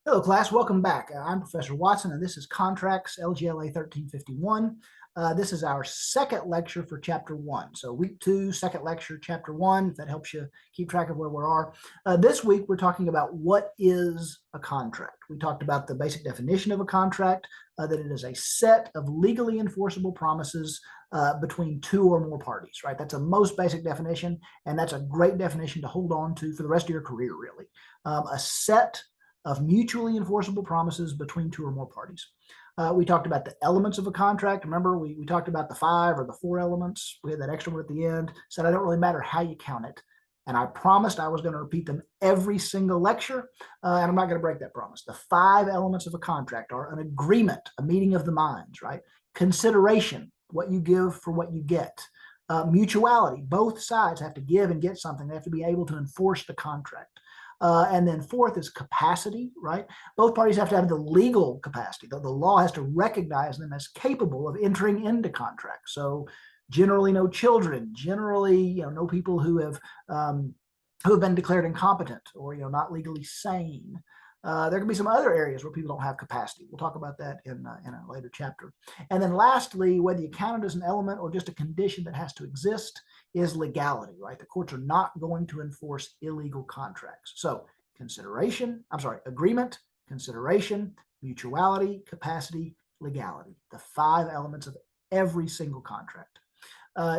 Hello, class. Welcome back. I'm Professor Watson, and this is Contracts LGLA 1351. This is our second lecture for Chapter 1. So, week 2, second lecture, Chapter 1, if that helps you keep track of where we are. This week, we're talking about what is a contract. We talked about the basic definition of a contract, that it is a set of legally enforceable promises between two or more parties, right? That's a most basic definition, and that's a great definition to hold on to for the rest of your career, really. A set of mutually enforceable promises between two or more parties. We talked about the elements of a contract. Remember, we talked about the 5 or the 4 elements. We had that extra one at the end. Said I don't really matter how you count it. And I promised I was going to repeat them every single lecture, and I'm not going to break that promise. The 5 elements of a contract are an agreement, a meeting of the minds, right? Consideration, what you give for what you get. Mutuality, both sides have to give and get something. They have to be able to enforce the contract. And then fourth is capacity, right? Both parties have to have the legal capacity. The law has to recognize them as capable of entering into contracts. So generally no children, generally no people who have been declared incompetent or not legally sane. There can be some other areas where people don't have capacity. We'll talk about that in a later chapter. And then lastly, whether you count it as an element or just a condition that has to exist, is legality, right? The courts are not going to enforce illegal contracts. So agreement, consideration, mutuality, capacity, legality, the 5 elements of every single contract.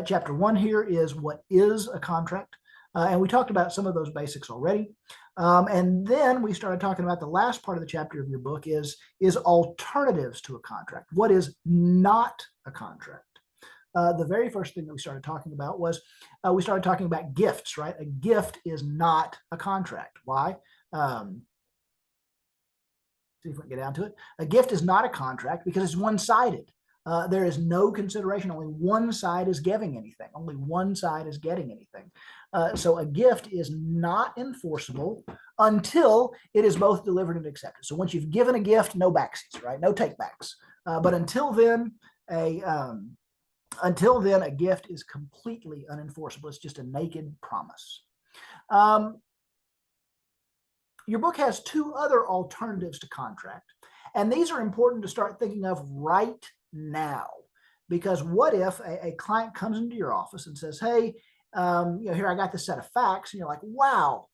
Chapter 1 here is what is a contract. And we talked about some of those basics already. And then we started talking about the last part of the chapter of your book is alternatives to a contract. What is not a contract? The very first thing that we started talking about was we started talking about gifts, right? A gift is not a contract. Why? See if we can get down to it. A gift is not a contract because it's one-sided. There is no consideration. Only one side is giving anything. Only one side is getting anything. So a gift is not enforceable until it is both delivered and accepted. So once you've given a gift, no backsies, right? No takebacks. But until then, a gift is completely unenforceable. It's just a naked promise. Your book has 2 other alternatives to contract, and these are important to start thinking of right now. Because what if a client comes into your office and says, hey, here I got this set of facts, and you're like, wow,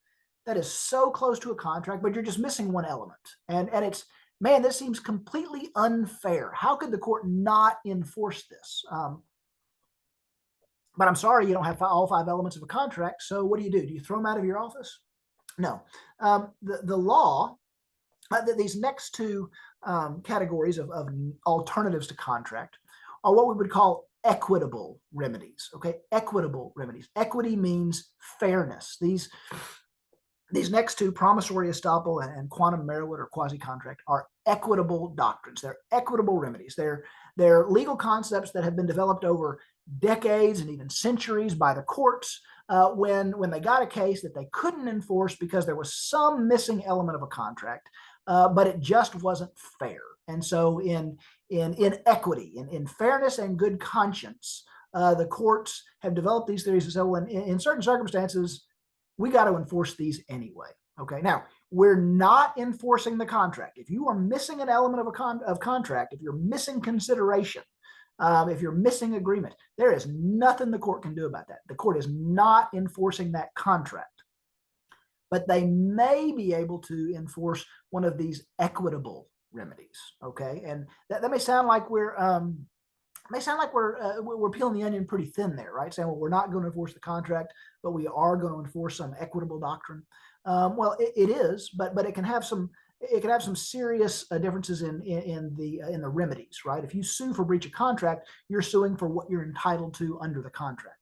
that is so close to a contract, but you're just missing one element. And it's, man, this seems completely unfair. How could the court not enforce this? But I'm sorry, you don't have all 5 elements of a contract. So what do? Do you throw them out of your office? No. The law, these next 2 categories of alternatives to contract are what we would call equitable remedies. Okay, equitable remedies. Equity means fairness. These next 2, promissory estoppel and quantum merit or quasi-contract, are equitable doctrines. They're equitable remedies. They're legal concepts that have been developed over decades and even centuries by the courts when they got a case that they couldn't enforce because there was some missing element of a contract, but it just wasn't fair. And so in equity, in fairness and good conscience, the courts have developed these theories and say, well, in certain circumstances, we got to enforce these anyway. Okay, now we're not enforcing the contract. If you are missing an element of contract, if you're missing consideration, if you're missing agreement, there is nothing the court can do about that. The court is not enforcing that contract, but they may be able to enforce one of these equitable remedies. Okay, and that may sound like we're peeling the onion pretty thin there, right? Saying, well, we're not going to enforce the contract, but we are going to enforce some equitable doctrine. Well, it is, but it can have some serious differences in the remedies, right? If you sue for breach of contract, you're suing for what you're entitled to under the contract.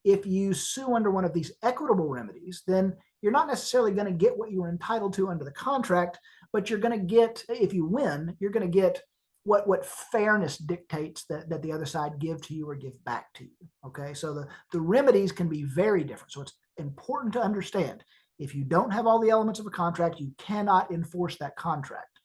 If you sue under one of these equitable remedies, then you're not necessarily going to get what you were entitled to under the contract, but you're going to get, if you win, you're going to get what fairness dictates that the other side give to you or give back to you. Okay, so the remedies can be very different. So it's important to understand, if you don't have all the elements of a contract, you cannot enforce that contract.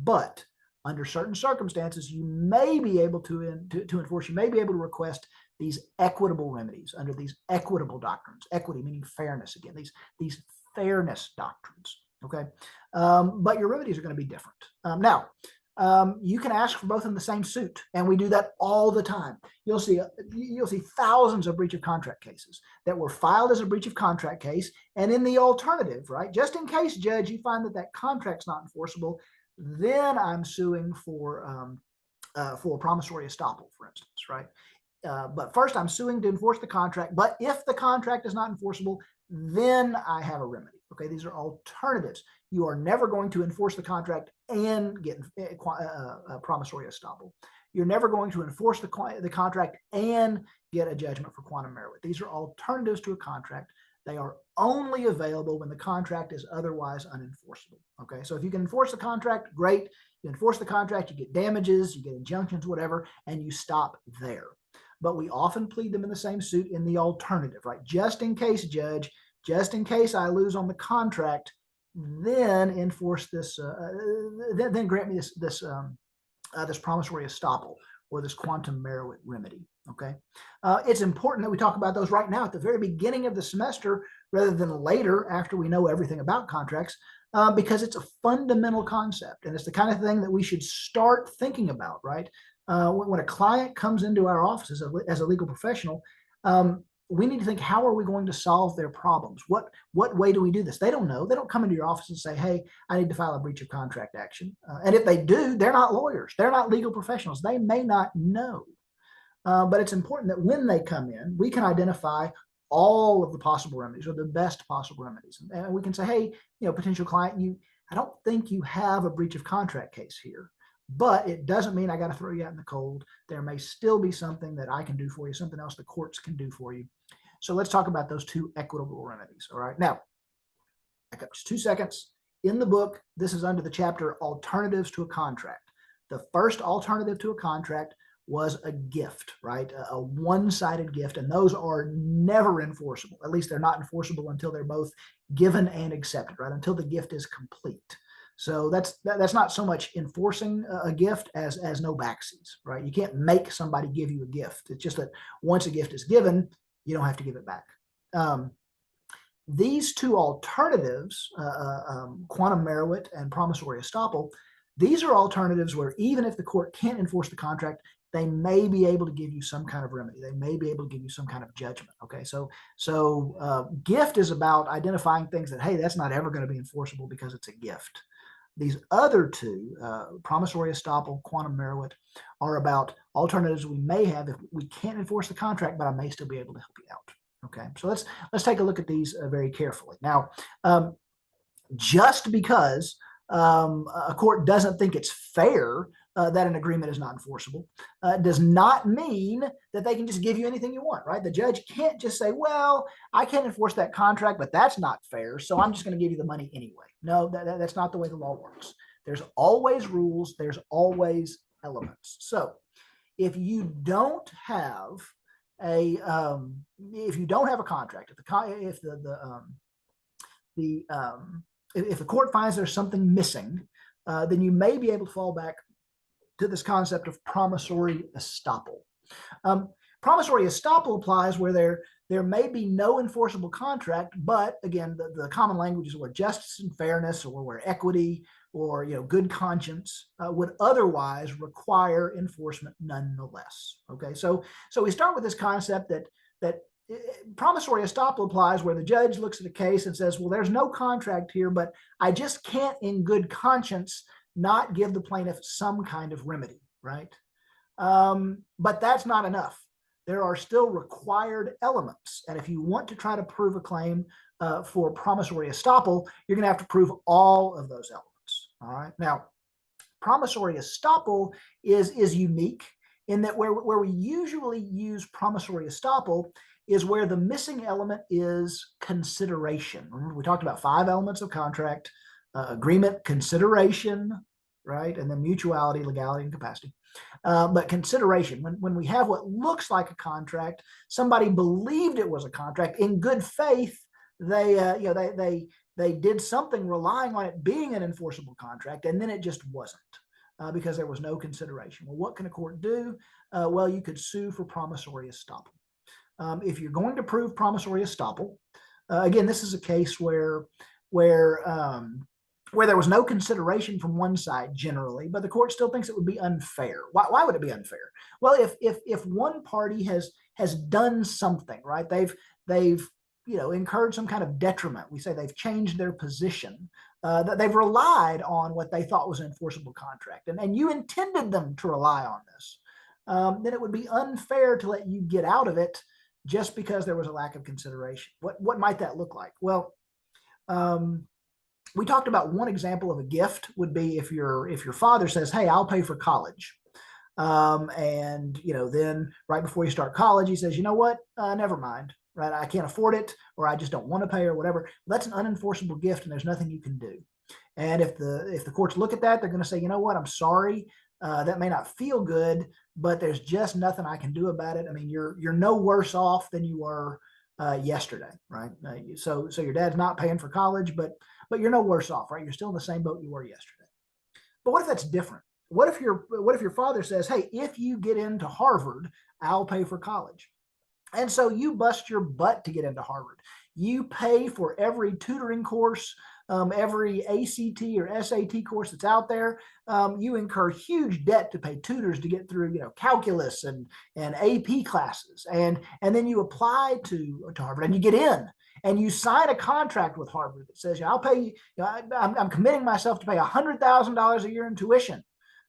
But under certain circumstances, you may be able to enforce, you may be able to request these equitable remedies under these equitable doctrines. Equity meaning fairness, again, these fairness doctrines. Okay. But your remedies are going to be different. Now, you can ask for both in the same suit, and we do that all the time. You'll see thousands of breach of contract cases that were filed as a breach of contract case, and in the alternative, right, just in case, judge, you find that that contract's not enforceable, then I'm suing for promissory estoppel, for instance, right? But first, I'm suing to enforce the contract. But if the contract is not enforceable, then I have a remedy. Okay, these are alternatives. You are never going to enforce the contract and get promissory estoppel. You're never going to enforce the contract and get a judgment for quantum meruit. These are alternatives to a contract. They are only available when the contract is otherwise unenforceable. Okay, so if you can enforce the contract, great. You enforce the contract, you get damages, you get injunctions, whatever, and you stop there. But we often plead them in the same suit in the alternative, right? Just in case, judge, just in case I lose on the contract, then enforce this, then grant me this promissory estoppel or this quantum meruit remedy. Okay, it's important that we talk about those right now at the very beginning of the semester rather than later after we know everything about contracts, because it's a fundamental concept and it's the kind of thing that we should start thinking about, right? When a client comes into our office as a legal professional, we need to think, how are we going to solve their problems? What way do we do this? They don't know. They don't come into your office and say, hey, I need to file a breach of contract action. And if they do, they're not lawyers. They're not legal professionals. They may not know. But it's important that when they come in, we can identify all of the possible remedies or the best possible remedies. And we can say, hey, potential client, I don't think you have a breach of contract case here. But it doesn't mean I got to throw you out in the cold. There may still be something that I can do for you, something else the courts can do for you. So let's talk about those two equitable remedies. All right. Now, back up just 2 seconds. In the book, this is under the chapter Alternatives to a Contract. The first alternative to a contract was a gift, right? A one-sided gift, and those are never enforceable. At least they're not enforceable until they're both given and accepted, right? Until the gift is complete. So that's not so much enforcing a gift as no backsies, right? You can't make somebody give you a gift. It's just that once a gift is given, you don't have to give it back. These two alternatives, quantum meruit and promissory estoppel, these are alternatives where even if the court can't enforce the contract, they may be able to give you some kind of remedy. They may be able to give you some kind of judgment. Okay, so gift is about identifying things that, hey, that's not ever going to be enforceable because it's a gift. These other two, promissory estoppel, quantum meruit, are about alternatives we may have if we can't enforce the contract, but I may still be able to help you out. Okay, so let's take a look at these very carefully. Now, just because a court doesn't think it's fair that an agreement is not enforceable does not mean that they can just give you anything you want, right? The judge can't just say, well, I can't enforce that contract, but that's not fair, so I'm just going to give you the money anyway. No, that's not the way the law works. There's always rules. There's always elements. So if you don't have a contract, if the court finds there's something missing, then you may be able to fall back to this concept of promissory estoppel. Promissory estoppel applies where there may be no enforceable contract, but again, the common language is where justice and fairness, or where equity or good conscience would otherwise require enforcement nonetheless. Okay, so we start with this concept that promissory estoppel applies where the judge looks at a case and says, well, there's no contract here, but I just can't in good conscience not give the plaintiff some kind of remedy, right? But that's not enough. There are still required elements. And if you want to try to prove a claim for promissory estoppel, you're going to have to prove all of those elements. All right. Now, promissory estoppel is unique in that where we usually use promissory estoppel is where the missing element is consideration. Remember, we talked about 5 elements of contract: agreement, consideration, right? And then mutuality, legality, and capacity. But consideration, when we have what looks like a contract, somebody believed it was a contract in good faith, they did something relying on it being an enforceable contract, and then it just wasn't because there was no consideration. Well, what can a court do? Well, you could sue for promissory estoppel. If you're going to prove promissory estoppel, again, this is a case where where there was no consideration from one side generally, but the court still thinks it would be unfair. Why would it be unfair? Well, if one party has done something, right? They've incurred some kind of detriment. We say they've changed their position. That they've relied on what they thought was an enforceable contract, and you intended them to rely on this. Then it would be unfair to let you get out of it just because there was a lack of consideration. What might that look like? Well, we talked about one example of a gift would be if your father says, "Hey, I'll pay for college," and then right before you start college, he says, "You know what? Never mind. Right? I can't afford it, or I just don't want to pay, or whatever." That's an unenforceable gift, and there's nothing you can do. And if the courts look at that, they're going to say, "You know what? I'm sorry. That may not feel good, but there's just nothing I can do about it. I mean, you're no worse off than you were yesterday, right? So your dad's not paying for college, but you're no worse off, right? You're still in the same boat you were yesterday." But what if that's different? What if your father says, "Hey, if you get into Harvard, I'll pay for college." And so you bust your butt to get into Harvard. You pay for every tutoring course, every ACT or SAT course that's out there. You incur huge debt to pay tutors to get through, calculus and AP classes, and then you apply to Harvard and you get in. And you sign a contract with Harvard that says, "I'll pay you. I'm committing myself to pay $100,000 a year in tuition,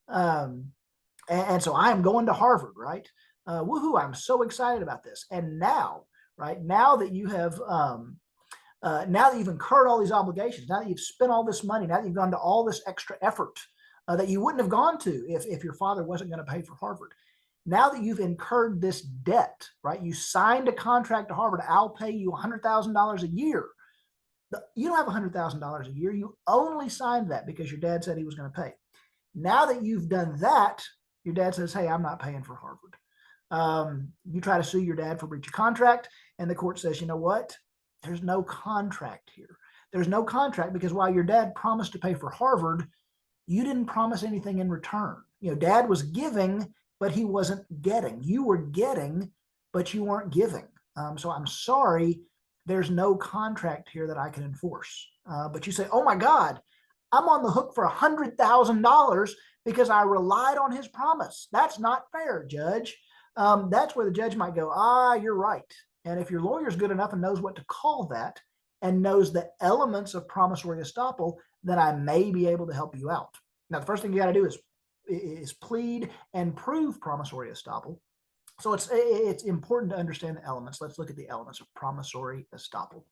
and so I am going to Harvard." Right? Woohoo! I'm so excited about this. And now, right now that you have, now that you've incurred all these obligations, now that you've spent all this money, now that you've gone to all this extra effort that you wouldn't have gone to if your father wasn't going to pay for Harvard. Now that you've incurred this debt, right? You signed a contract to Harvard. "I'll pay you $100,000 a year." You don't have $100,000 a year. You only signed that because your dad said he was going to pay. Now that you've done that, your dad says, "Hey, I'm not paying for Harvard." You try to sue your dad for breach of contract, and the court says, "You know what? There's no contract here. There's no contract because while your dad promised to pay for Harvard, you didn't promise anything in return. Dad was giving, but he wasn't getting. You were getting, but you weren't giving. So I'm sorry, there's no contract here that I can enforce." But you say, "Oh my God, I'm on the hook for $100,000 because I relied on his promise. That's not fair, Judge." That's where the judge might go, "You're right." And if your lawyer's good enough and knows what to call that and knows the elements of promissory estoppel, then I may be able to help you out. Now, the first thing you got to do is plead and prove promissory estoppel. So it's important to understand the elements. Let's look at the elements of promissory estoppel.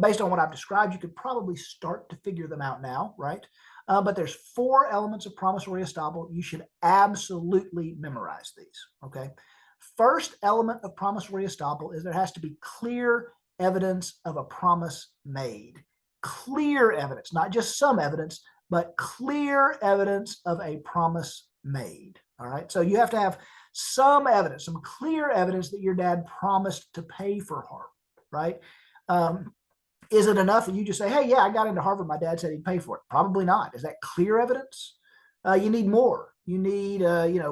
Based on what I've described, you could probably start to figure them out now, right? But there's 4 elements of promissory estoppel. You should absolutely memorize these, okay? First element of promissory estoppel is there has to be clear evidence of a promise made. Clear evidence, not just some evidence, but clear evidence of a promise made, all right? So you have to have some evidence, some clear evidence that your dad promised to pay for Harvard, right? Is it enough that you just say, "Hey, yeah, I got into Harvard. My dad said he'd pay for it"? Probably not. Is that clear evidence? You need more. You need,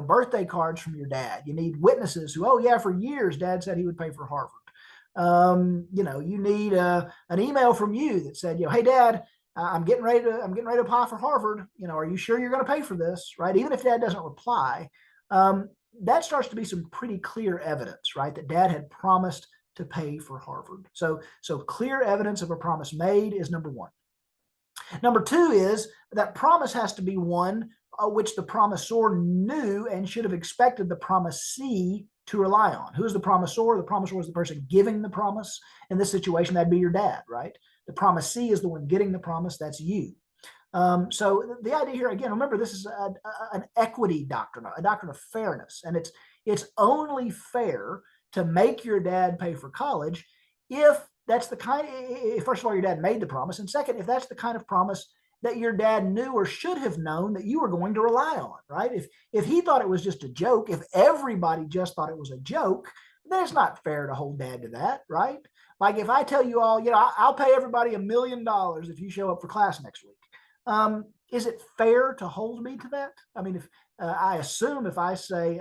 birthday cards from your dad. You need witnesses who, "Oh yeah, for years, Dad said he would pay for Harvard." You need an email from you that said, "Hey, Dad, I'm getting ready to apply for Harvard. Are you sure you're going to pay for this?" Right? Even if Dad doesn't reply, that starts to be some pretty clear evidence, right? That Dad had promised to pay for Harvard. So clear evidence of a promise made is number 1. Number 2 is that promise has to be one which the promisor knew and should have expected the promisee to rely on. Who's the promisor? The promisor is the person giving the promise. In this situation, that'd be your dad, right? The promisee is the one getting the promise. That's you. So the idea here, again, remember, this is an equity doctrine, a doctrine of fairness, and it's only fair to make your dad pay for college if that's the kind, first of all, your dad made the promise, and second, if that's the kind of promise that your dad knew or should have known that you were going to rely on, right? If he thought it was just a joke, if everybody just thought it was a joke, then it's not fair to hold Dad to that, right? Like if I tell you all, I'll pay everybody $1 million if you show up for class next week. Is it fair to hold me to that? I mean, if I assume if I say,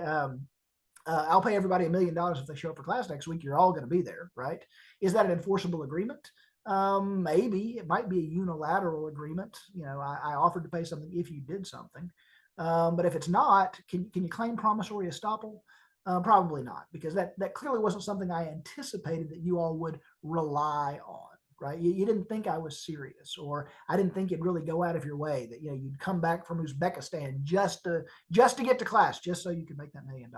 I'll pay everybody $1 million if they show up for class next week, you're all going to be there, right? Is that an enforceable agreement? Maybe it might be a unilateral agreement. I offered to pay something if you did something. But if it's not, can you claim promissory estoppel? Probably not, because that clearly wasn't something I anticipated that you all would rely on, right? You didn't think I was serious, or I didn't think you'd really go out of your way, that you'd come back from Uzbekistan just to get to class, just so you could make that $1 million.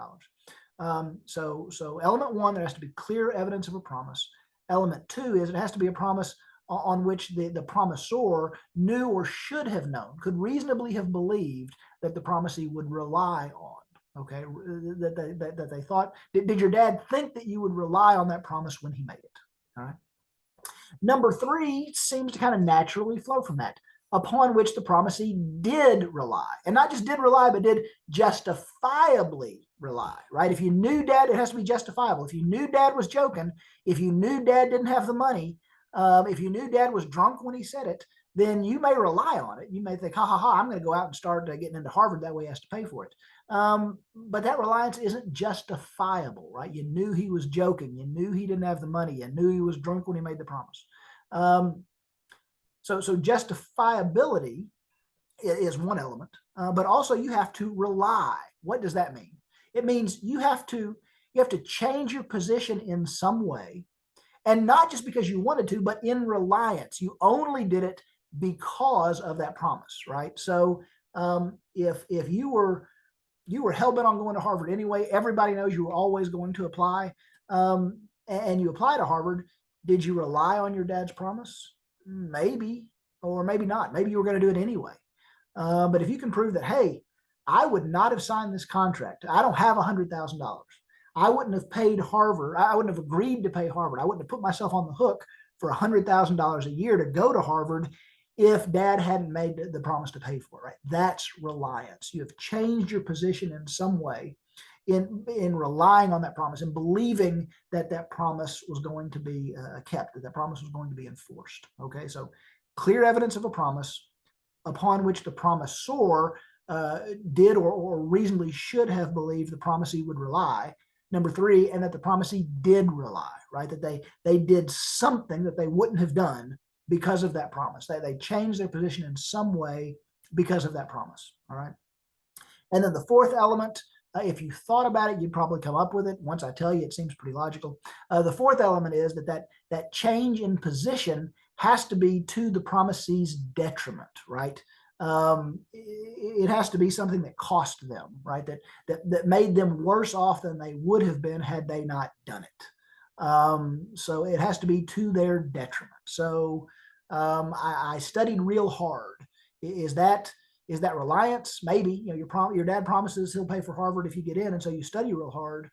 So element one, there has to be clear evidence of a promise. Element two is it has to be a promise on which the promisor knew or should have known, could reasonably have believed that the promisee would rely on. Okay, that they thought, did your dad think that you would rely on that promise when he made it? All right. Number three seems to kind of naturally flow from that, upon which the promisee did rely, and not just did rely, but did justifiably rely, right? If you knew dad, it has to be justifiable. If you knew dad was joking, if you knew dad didn't have the money, if you knew dad was drunk when he said it, then you may rely on it. You may think, ha ha ha, I'm going to go out and start getting into Harvard. That way he has to pay for it. But that reliance isn't justifiable, right? You knew he was joking. You knew he didn't have the money. You knew he was drunk when he made the promise. So justifiability is one element, but also you have to rely. What does that mean? It means you have to change your position in some way, and not just because you wanted to, but in reliance. You only did it because of that promise, right? So if you were hell bent on going to Harvard anyway, everybody knows you were always going to apply, and you apply to Harvard, did you rely on your dad's promise? Maybe, or maybe not. Maybe you were going to do it anyway. But if you can prove that, hey, I would not have signed this contract. I don't have $100,000. I wouldn't have paid Harvard. I wouldn't have agreed to pay Harvard. I wouldn't have put myself on the hook for $100,000 a year to go to Harvard if dad hadn't made the promise to pay for it, right? That's reliance. You have changed your position in some way in relying on that promise and believing that that promise was going to be kept, that promise was going to be enforced. Okay, so clear evidence of a promise upon which the promisor did or reasonably should have believed the promisee would rely. Number three, and that the promisee did rely, right? That they did something that they wouldn't have done because of that promise. They changed their position in some way because of that promise. All right. And then the fourth element, if you thought about it, you'd probably come up with it. Once I tell you, it seems pretty logical. The fourth element is that change in position has to be to the promisee's detriment, right? It has to be something that cost them, right? That made them worse off than they would have been had they not done it. So it has to be to their detriment. So I studied real hard. Is that reliance? Maybe, your dad promises he'll pay for Harvard if you get in, and so you study real hard.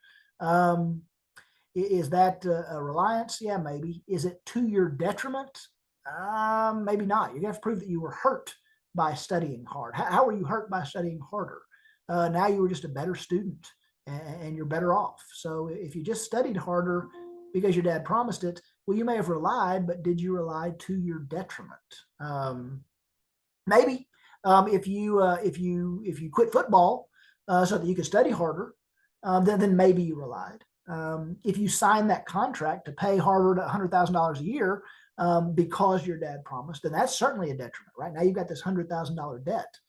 Is that a reliance? Yeah, maybe. Is it to your detriment? Maybe not. You're gonna have to prove that you were hurt by studying hard. How were you hurt by studying harder? Now you were just a better student, and you're better off. So if you just studied harder because your dad promised it, well, you may have relied, but did you rely to your detriment? Maybe. If you quit football so that you could study harder, then maybe you relied. If you signed that contract to pay Harvard $100,000 a year because your dad promised, then that's certainly a detriment, right? Now you've got this $100,000 debt.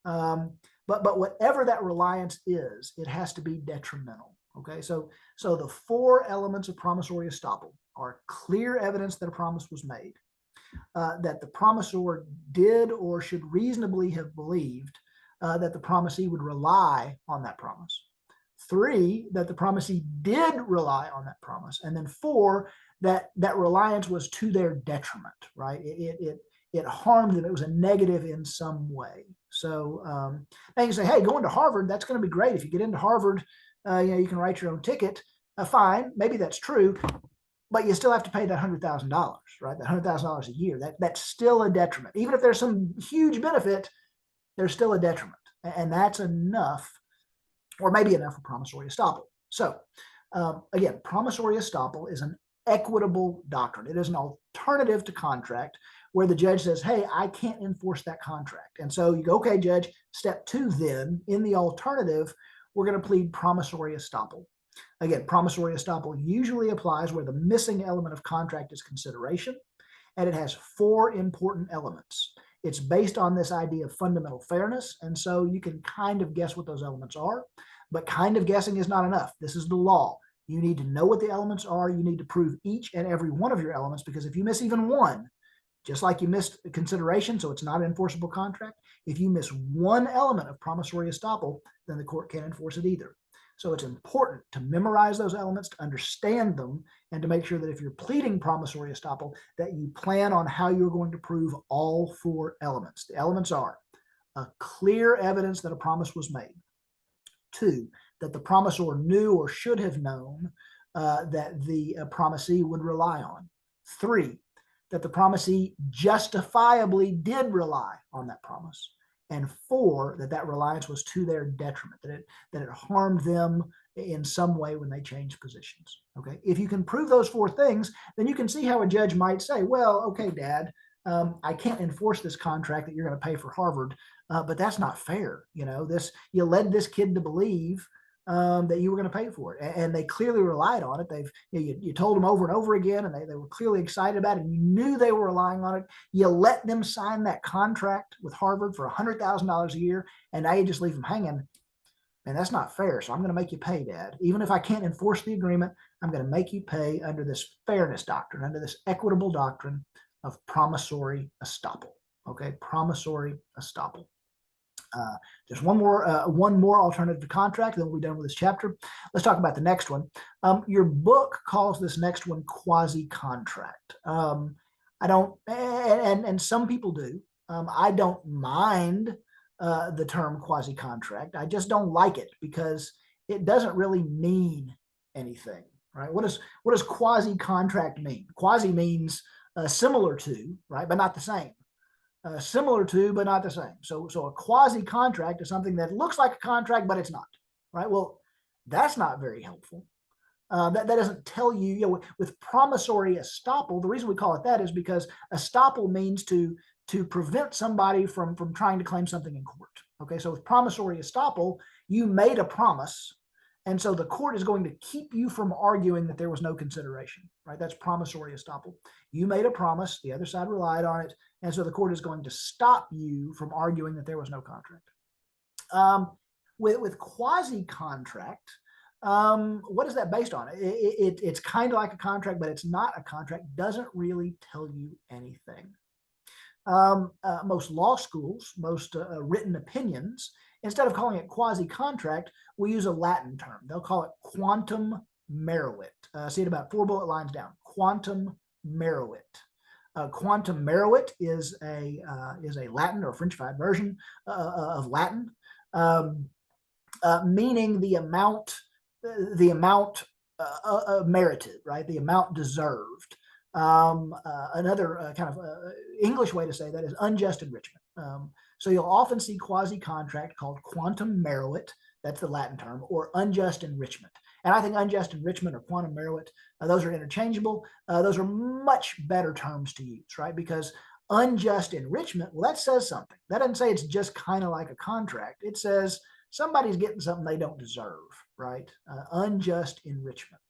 But whatever that reliance is, it has to be detrimental. Okay, so the four elements of promissory estoppel are clear evidence that a promise was made, that the promisor did or should reasonably have believed that the promisee would rely on that promise. Three, that the promisee did rely on that promise. And then four, that reliance was to their detriment, right? It harmed them. It was a negative in some way. So now you say, hey, going to Harvard, that's going to be great. If you get into Harvard, you can write your own ticket. Fine, maybe that's true, but you still have to pay that $100,000, right? That $100,000 a year. That's still a detriment. Even if there's some huge benefit, there's still a detriment, and that's enough, or maybe enough for promissory estoppel. So again, promissory estoppel is an equitable doctrine. It is an alternative to contract where the judge says, hey, I can't enforce that contract. And so you go, okay, judge, step two then, in the alternative, we're going to plead promissory estoppel. Again, promissory estoppel usually applies where the missing element of contract is consideration. and it has 4 important elements. It's based on this idea of fundamental fairness, and so you can kind of guess what those elements are, but kind of guessing is not enough. This is the law. You need to know what the elements are. You need to prove each and every one of your elements, because if you miss even one, just like you missed consideration, so it's not an enforceable contract, if you miss one element of promissory estoppel, then the court can't enforce it either. So it's important to memorize those elements, to understand them, and to make sure that if you're pleading promissory estoppel, that you plan on how you're going to prove all 4 elements. The elements are a clear evidence that a promise was made. 2, that the promisor knew or should have known that the promisee would rely on. 3, that the promisee justifiably did rely on that promise. And 4, that reliance was to their detriment, that it harmed them in some way when they changed positions. Okay, if you can prove those 4 things, then you can see how a judge might say, well, okay, Dad, I can't enforce this contract that you're going to pay for Harvard, but that's not fair. You led this kid to believe that you were going to pay for it, and they clearly relied on it. You told them over and over again, and they were clearly excited about it, and you knew they were relying on it. You let them sign that contract with Harvard for $100,000 a year, and now you just leave them hanging. And that's not fair. So I'm going to make you pay, Dad. Even if I can't enforce the agreement, I'm going to make you pay under this fairness doctrine, under this equitable doctrine of promissory estoppel. Okay, promissory estoppel. There's one more alternative to contract, then we'll be done with this chapter. Let's talk about the next one. Your book calls this next one quasi-contract. I don't, and some people do. I don't mind the term quasi-contract. I just don't like it because it doesn't really mean anything, right? What does quasi-contract mean? Quasi means similar to, right, but not the same. Similar to, but not the same. So a quasi-contract is something that looks like a contract, but it's not, right? Well, that's not very helpful. That doesn't tell you, with promissory estoppel, the reason we call it that is because estoppel means to prevent somebody from trying to claim something in court. Okay, so with promissory estoppel, you made a promise, and so the court is going to keep you from arguing that there was no consideration, right? That's promissory estoppel. You made a promise, the other side relied on it, and so the court is going to stop you from arguing that there was no contract. With quasi-contract, what is that based on? It's kind of like a contract, but it's not a contract. Doesn't really tell you anything. Most law schools, most written opinions, instead of calling it quasi-contract, we use a Latin term. They'll call it quantum meruit. See it about 4 bullet lines down. Quantum meruit. Quantum meruit is a Latin or Frenchified version of Latin, meaning the amount merited, right? The amount deserved. Another kind of English way to say that is unjust enrichment. So you'll often see quasi-contract called quantum meruit, that's the Latin term, or unjust enrichment. And I think unjust enrichment or quantum meruit, those are interchangeable. Those are much better terms to use, right? Because unjust enrichment, well, that says something. That doesn't say it's just kind of like a contract. It says somebody's getting something they don't deserve, right? Unjust enrichment.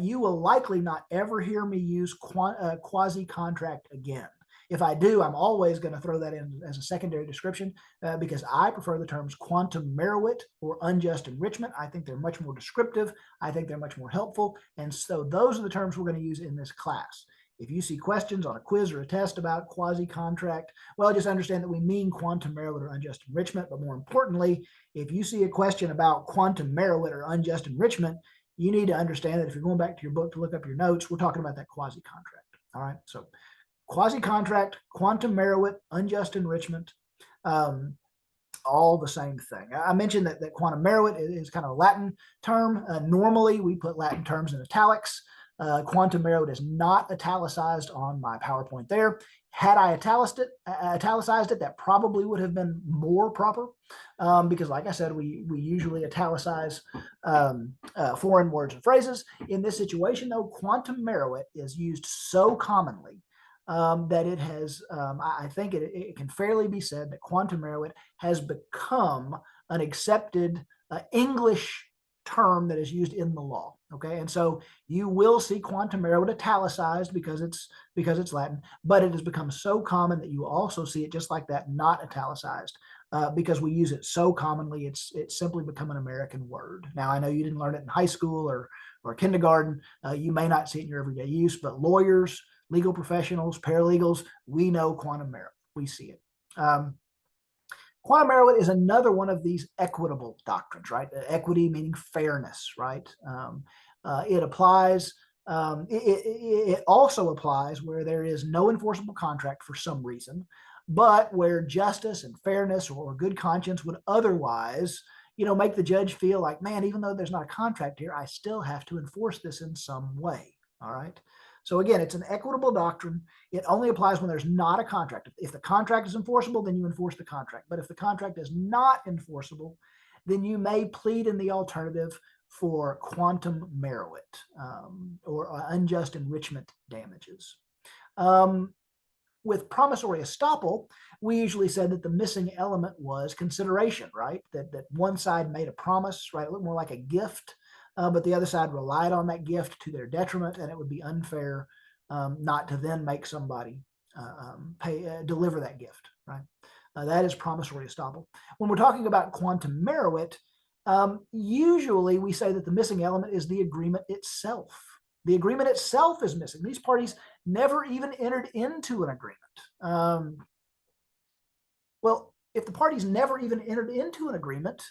You will likely not ever hear me use quasi-contract again. If I do, I'm always going to throw that in as a secondary description because I prefer the terms quantum meruit or unjust enrichment. I think they're much more descriptive. I think they're much more helpful. And so those are the terms we're going to use in this class. If you see questions on a quiz or a test about quasi-contract, well, just understand that we mean quantum meruit or unjust enrichment. But more importantly, if you see a question about quantum meruit or unjust enrichment, you need to understand that if you're going back to your book to look up your notes, we're talking about that quasi-contract. All right, so quasi-contract, quantum meruit, unjust enrichment, all the same thing. I mentioned that quantum meruit is kind of a Latin term. Normally, we put Latin terms in italics. Quantum meruit is not italicized on my PowerPoint there. Had I italicized it, that probably would have been more proper because, like I said, we usually italicize foreign words and phrases. In this situation, though, quantum meruit is used so commonly that it has, I think it can fairly be said that quantum meruit has become an accepted English term that is used in the law. Okay, and so you will see quantum meruit italicized because it's Latin, but it has become so common that you also see it just like that, not italicized. Because we use it so commonly, it's simply become an American word. Now, I know you didn't learn it in high school or kindergarten. You may not see it in your everyday use, but lawyers, legal professionals, paralegals, we know quantum meruit. We see it. Quantum meruit is another one of these equitable doctrines, right? Equity meaning fairness, right? It applies. It also applies where there is no enforceable contract for some reason, but where justice and fairness or good conscience would otherwise, make the judge feel like, man, even though there's not a contract here, I still have to enforce this in some way. All right. So again, it's an equitable doctrine. It only applies when there's not a contract. If the contract is enforceable, then you enforce the contract. But if the contract is not enforceable, then you may plead in the alternative for quantum meruit or unjust enrichment damages. With promissory estoppel, we usually said that the missing element was consideration, right? That one side made a promise, right? It looked more like a gift, but the other side relied on that gift to their detriment, and it would be unfair not to then make somebody deliver that gift, right? That is promissory estoppel. When we're talking about quantum meruit, usually we say that the missing element is the agreement itself. The agreement itself is missing. These parties never even entered into an agreement. Well, if the parties never even entered into an agreement,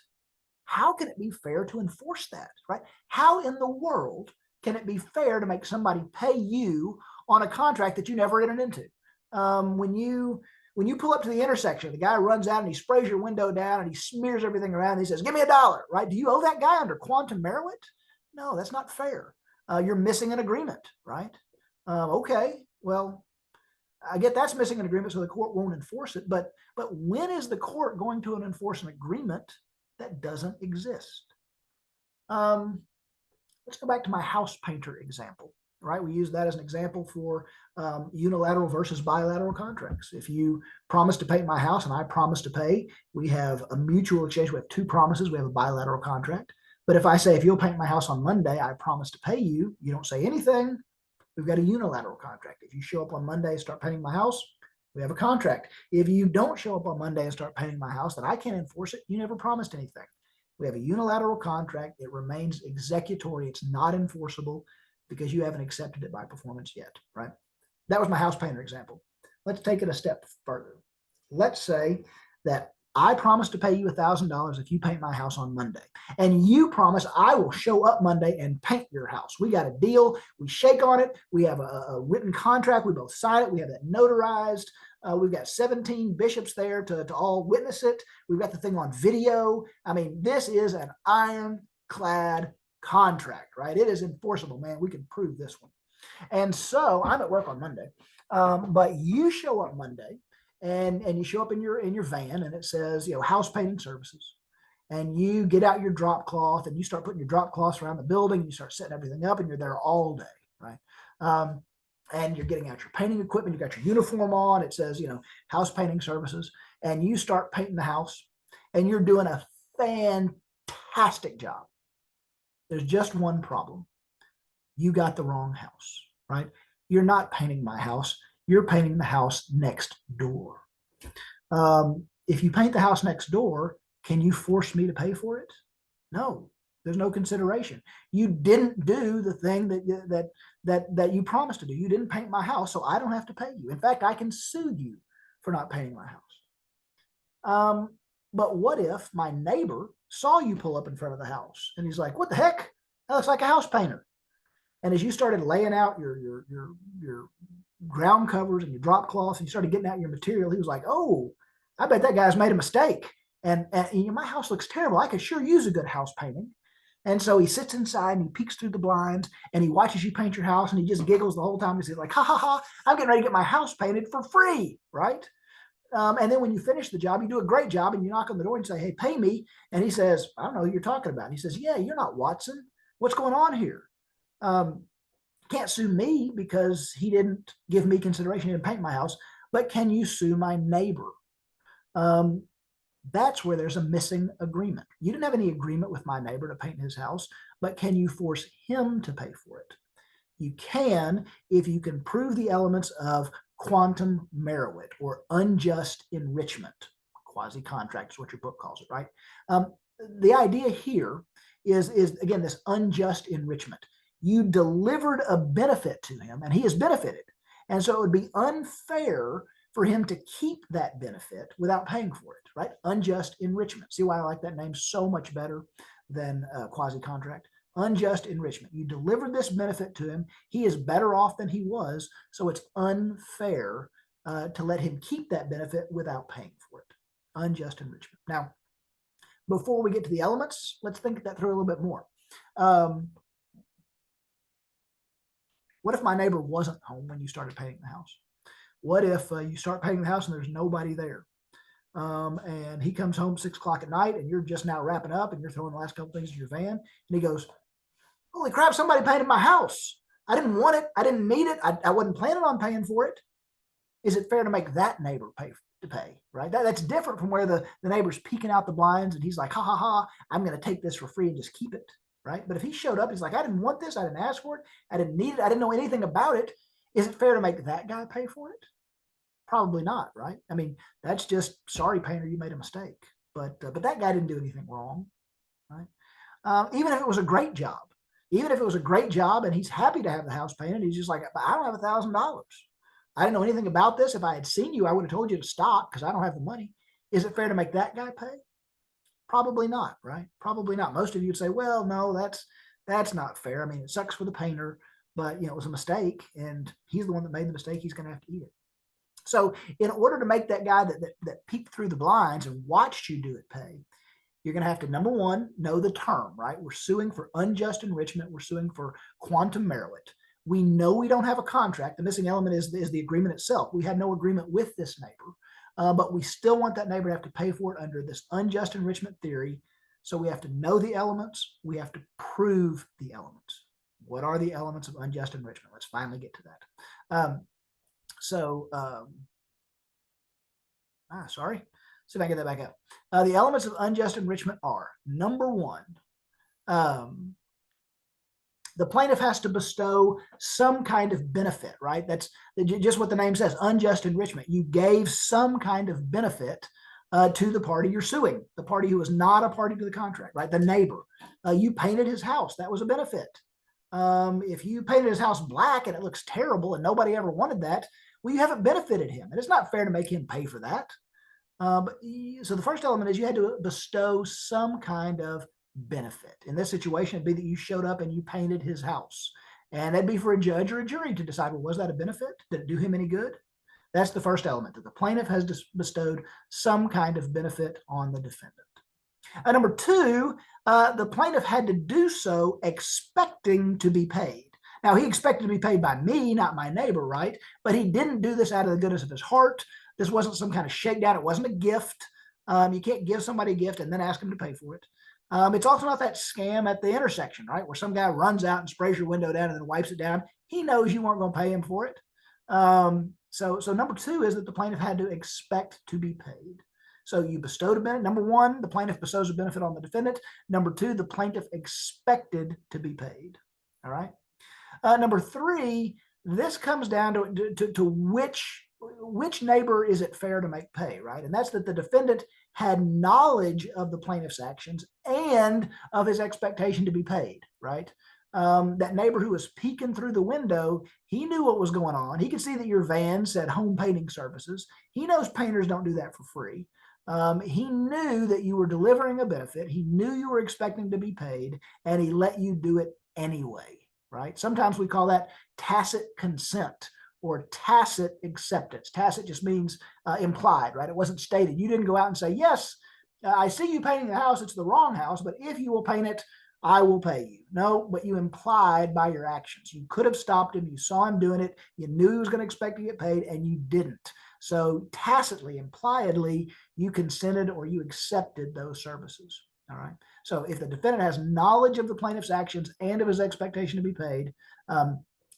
how can it be fair to enforce that, right? How in the world can it be fair to make somebody pay you on a contract that you never entered into? When you pull up to the intersection, the guy runs out and he sprays your window down and he smears everything around and he says, give me $1, right? Do you owe that guy under quantum meruit? No, that's not fair. You're missing an agreement, right? Okay, well, I get that's missing an agreement, so the court won't enforce it. But when is the court going to enforce an agreement that doesn't exist? Let's go back to my house painter example, right? We use that as an example for unilateral versus bilateral contracts. If you promise to paint my house and I promise to pay, we have a mutual exchange. We have two promises. We have a bilateral contract. But if I say, if you'll paint my house on Monday, I promise to pay you, you don't say anything, we've got a unilateral contract. If you show up on Monday and start painting my house, we have a contract. If you don't show up on Monday and start painting my house, then I can't enforce it. You never promised anything. We have a unilateral contract. It remains executory. It's not enforceable because you haven't accepted it by performance yet, right? That was my house painter example. Let's take it a step further. Let's say that I promise to pay you $1,000 if you paint my house on Monday. And you promise I will show up Monday and paint your house. We got a deal. We shake on it. We have a written contract. We both sign it. We have that notarized. We've got 17 bishops there to all witness it. We've got the thing on video. I mean, this is an ironclad contract, right? It is enforceable, man. We can prove this one. And so I'm at work on Monday, but you show up Monday. And you show up in your van and it says, house painting services. And you get out your drop cloth and you start putting your drop cloths around the building and you start setting everything up and you're there all day, right? And you're getting out your painting equipment, you got your uniform on, it says, house painting services, and you start painting the house and you're doing a fantastic job. There's just one problem. You got the wrong house, right? You're not painting my house. You're painting the house next door. If you paint the house next door, can you force me to pay for it? No, there's no consideration. You didn't do the thing that you promised to do. You didn't paint my house, so I don't have to pay you. In fact, I can sue you for not painting my house. But what if my neighbor saw you pull up in front of the house and he's like, what the heck? That looks like a house painter. And as you started laying out your ground covers and your drop cloths and you started getting out your material, he was like, oh, I bet that guy's made a mistake. And my house looks terrible. I could sure use a good house painting. And so he sits inside and he peeks through the blinds and he watches you paint your house and he just giggles the whole time. He's like, ha, ha, ha, I'm getting ready to get my house painted for free, right? And then when you finish the job, you do a great job and you knock on the door and say, hey, pay me. And he says, I don't know who you're talking about. And he says, yeah, you're not Watson. What's going on here? Can't sue me because he didn't give me consideration, he didn't paint my house, but can you sue my neighbor? That's where there's a missing agreement. You didn't have any agreement with my neighbor to paint his house, but can you force him to pay for it? You can if you can prove the elements of quantum meruit or unjust enrichment. Quasi-contract is what your book calls it, right? The idea here is again this unjust enrichment. You delivered a benefit to him and he has benefited. And so it would be unfair for him to keep that benefit without paying for it, right? Unjust enrichment. See why I like that name so much better than quasi-contract? Unjust enrichment. You delivered this benefit to him. He is better off than he was. So it's unfair to let him keep that benefit without paying for it. Unjust enrichment. Now, before we get to the elements, let's think that through a little bit more. What if my neighbor wasn't home when you started painting the house? What if you start painting the house and there's nobody there? And he comes home 6 o'clock at night and you're just now wrapping up and you're throwing the last couple things in your van. And he goes, holy crap, somebody painted my house. I didn't want it. I didn't need it. I wasn't planning on paying for it. Is it fair to make that neighbor pay, right? That's different from where the neighbor's peeking out the blinds and he's like, ha, ha, ha, I'm going to take this for free and just keep it, right? But if he showed up, he's like, I didn't want this. I didn't ask for it. I didn't need it. I didn't know anything about it. Is it fair to make that guy pay for it? Probably not, right? I mean, that's just, sorry, painter, you made a mistake. But that guy didn't do anything wrong, right? Even if it was a great job, and he's happy to have the house painted, he's just like, I don't have $1,000. I didn't know anything about this. If I had seen you, I would have told you to stop because I don't have the money. Is it fair to make that guy pay? Probably not, right? Probably not. Most of you would say, well, no, that's not fair. I mean, it sucks for the painter, but it was a mistake and he's the one that made the mistake. He's going to have to eat it. So in order to make that guy that peeked through the blinds and watched you do it pay, you're going to have to, number one, know the term, right? We're suing for unjust enrichment. We're suing for quantum meruit. We know we don't have a contract. The missing element is the agreement itself. We had no agreement with this neighbor, but we still want that neighbor to have to pay for it under this unjust enrichment theory. So we have to know the elements. We have to prove the elements. What are the elements of unjust enrichment? Let's finally get to that. Sorry. See if I can get that back up. The elements of unjust enrichment are, number one, the plaintiff has to bestow some kind of benefit, right? That's just what the name says, unjust enrichment. You gave some kind of benefit to the party you're suing, the party who is not a party to the contract, right? The neighbor. You painted his house. That was a benefit. If you painted his house black and it looks terrible and nobody ever wanted that, well, you haven't benefited him. And it's not fair to make him pay for that. So the first element is you had to bestow some kind of benefit. In this situation, it'd be that you showed up and you painted his house. And that'd be for a judge or a jury to decide, well, was that a benefit? Did it do him any good? That's the first element, that the plaintiff has bestowed some kind of benefit on the defendant. Number two, the plaintiff had to do so expecting to be paid. Now, he expected to be paid by me, not my neighbor, right? But he didn't do this out of the goodness of his heart. This wasn't some kind of shakedown. It wasn't a gift. You can't give somebody a gift and then ask them to pay for it. It's also not that scam at the intersection, right? Where some guy runs out and sprays your window down and then wipes it down. He knows you weren't going to pay him for it. So number two is that the plaintiff had to expect to be paid. So you bestowed a benefit. Number one, the plaintiff bestows a benefit on the defendant. Number two, the plaintiff expected to be paid. All right. Number three, this comes down to which neighbor is it fair to make pay, right? And that's that the defendant had knowledge of the plaintiff's actions and of his expectation to be paid, right? That neighbor who was peeking through the window, he knew what was going on. He could see that your van said home painting services. He knows painters don't do that for free. He knew that you were delivering a benefit. He knew you were expecting to be paid, and he let you do it anyway, right? Sometimes we call that tacit consent or tacit acceptance. Tacit just means implied, right? It wasn't stated. You didn't go out and say, yes, I see you painting the house. It's the wrong house, but if you will paint it, I will pay you. No, but you implied by your actions. You could have stopped him. You saw him doing it. You knew he was going to expect to get paid, and you didn't. So tacitly, impliedly, you consented or you accepted those services. All right. So if the defendant has knowledge of the plaintiff's actions and of his expectation to be paid,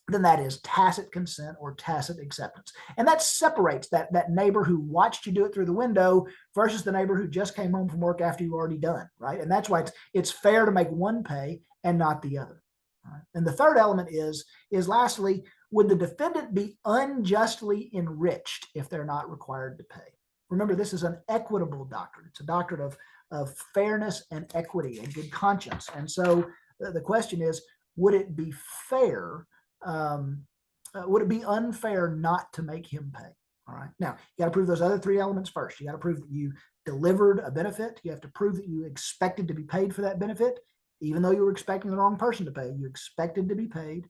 then that is tacit consent or tacit acceptance. And that separates that neighbor who watched you do it through the window versus the neighbor who just came home from work after you've already done, right? And that's why it's fair to make one pay and not the other. Right? And the third element is lastly, would the defendant be unjustly enriched if they're not required to pay? Remember, this is an equitable doctrine. It's a doctrine of fairness and equity and good conscience. And so the question is, would it be fair? Would it be unfair not to make him pay? All right. Now, you got to prove those other three elements first. You got to prove that you delivered a benefit. You have to prove that you expected to be paid for that benefit, even though you were expecting the wrong person to pay. You expected to be paid.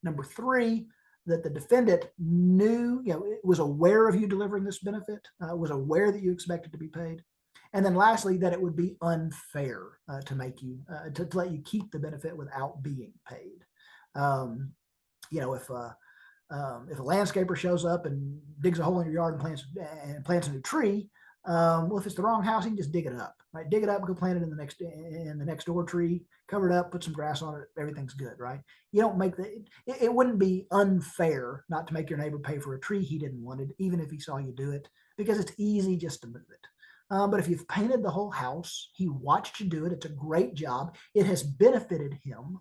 Number three, that the defendant knew, was aware of you delivering this benefit, was aware that you expected to be paid. And then lastly, that it would be unfair to make you, to let you keep the benefit without being paid. If a landscaper shows up and digs a hole in your yard and plants a new tree, well, if it's the wrong house, he can just dig it up, right? Dig it up, go plant it in the next door tree, cover it up, put some grass on it, everything's good, right? You don't make it wouldn't be unfair not to make your neighbor pay for a tree he didn't want it, even if he saw you do it, because it's easy just to move it. But if you've painted the whole house, he watched you do it, it's a great job, it has benefited him,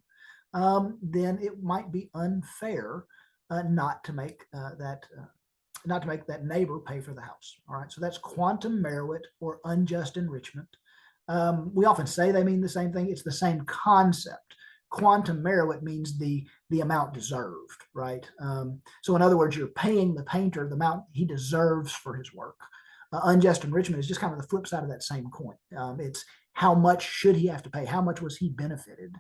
then it might be unfair not to make that neighbor pay for the house. All right, so that's quantum meruit or unjust enrichment. We often say they mean the same thing. It's the same concept. Quantum meruit means the amount deserved, right? So in other words, you're paying the painter the amount he deserves for his work. Unjust enrichment is just kind of the flip side of that same coin. It's how much should he have to pay? How much was he benefited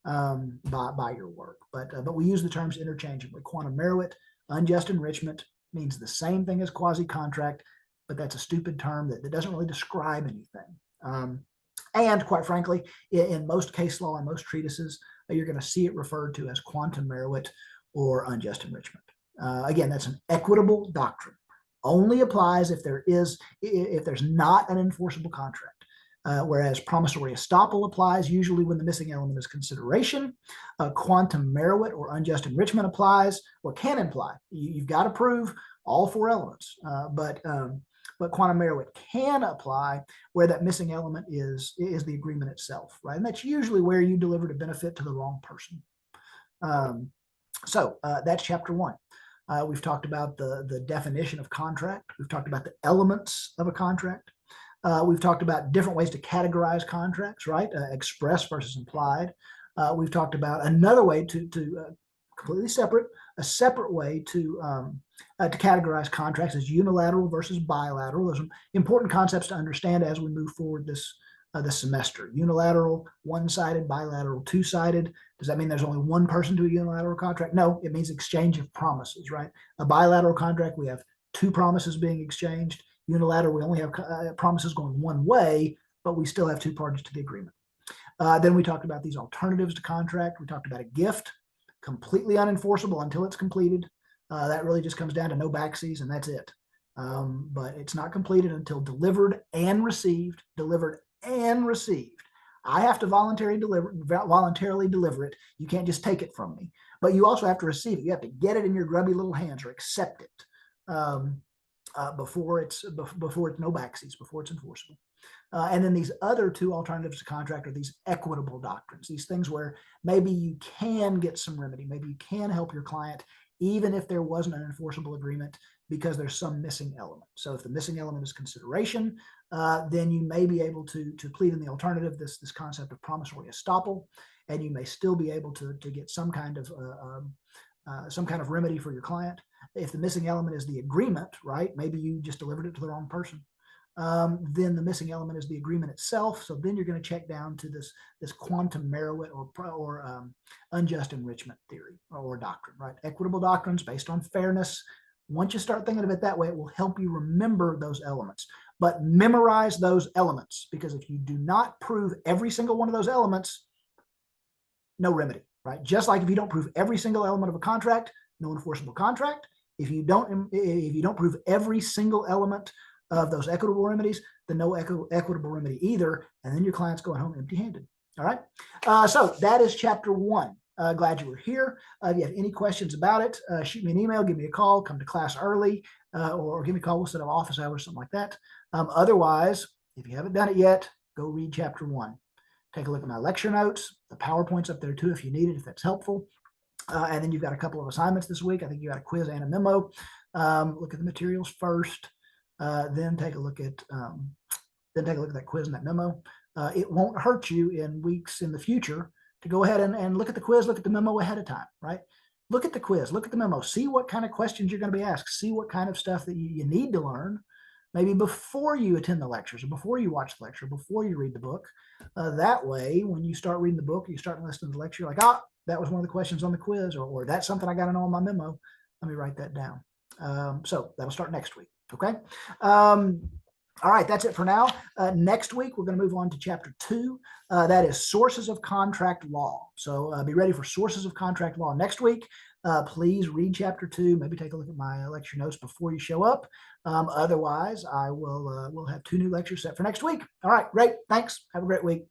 by your work? But we use the terms interchangeably. Quantum meruit, unjust enrichment means the same thing as quasi-contract, but that's a stupid term that doesn't really describe anything. And quite frankly, in most case law and most treatises, you're going to see it referred to as quantum meruit or unjust enrichment. Again, that's an equitable doctrine. Only applies if there's not an enforceable contract. Whereas promissory estoppel applies usually when the missing element is consideration. Quantum meruit or unjust enrichment applies or can imply. You've got to prove all four elements, but quantum meruit can apply where that missing element is the agreement itself, right? And that's usually where you delivered a benefit to the wrong person. So that's chapter 1. We've talked about the definition of contract. We've talked about the elements of a contract. We've talked about different ways to categorize contracts, right? Express versus implied. We've talked about another way to completely separate, a separate way to categorize contracts as unilateral versus bilateral. Those are important concepts to understand as we move forward this semester. Unilateral, one-sided, bilateral, two-sided. Does that mean there's only one person to a unilateral contract? No, it means exchange of promises, right? A bilateral contract, we have two promises being exchanged. Unilateral, we only have promises going one way, but we still have two parties to the agreement. Then we talked about these alternatives to contract. We talked about a gift, completely unenforceable until it's completed. That really just comes down to no backsies, and that's it. But it's not completed until delivered and received. Delivered and received. I have to voluntarily deliver it. You can't just take it from me. But you also have to receive it. You have to get it in your grubby little hands or accept it before it's no backsies, before it's enforceable. And then these other two alternatives to contract are these equitable doctrines, these things where maybe you can get some remedy, maybe you can help your client, even if there wasn't an enforceable agreement, because there's some missing element. So if the missing element is consideration, then you may be able to plead in the alternative, this concept of promissory estoppel, and you may still be able to get some kind of remedy for your client. If the missing element is the agreement, right? Maybe you just delivered it to the wrong person. Then the missing element is the agreement itself. So then you're going to check down to this quantum meruit or unjust enrichment theory or doctrine, right? Equitable doctrines based on fairness. Once you start thinking of it that way, it will help you remember those elements. But memorize those elements, because if you do not prove every single one of those elements, no remedy, right? Just like if you don't prove every single element of a contract, no enforceable contract. If you don't prove every single element of those equitable remedies, then no equitable remedy either, and then your client's going home empty-handed. All right. So that is chapter 1. Glad you were here. If you have any questions about it, shoot me an email, give me a call, come to class early, or give me a call. We'll set up office hours, something like that. Otherwise, if you haven't done it yet, go read chapter 1. Take a look at my lecture notes. The PowerPoint's up there too if you need it, if that's helpful. And then you've got a couple of assignments this week. I think you got a quiz and a memo. Look at the materials first, then take a look at that quiz and that memo. It won't hurt you in weeks in the future to go ahead and look at the quiz, look at the memo ahead of time, right? Look at the quiz, look at the memo, see what kind of questions you're going to be asked, see what kind of stuff that you need to learn, maybe before you attend the lectures or before you watch the lecture, before you read the book. That way, when you start reading the book or you start listening to the lecture, you're like, that was one of the questions on the quiz, or that's something I got to know in my memo. Let me write that down. So that'll start next week. Okay. All right, that's it for now. Next week, we're going to move on to chapter 2. That is sources of contract law. So be ready for sources of contract law next week. Please read chapter 2. Maybe take a look at my lecture notes before you show up. Otherwise, I will we'll have 2 new lectures set for next week. All right, great. Thanks. Have a great week.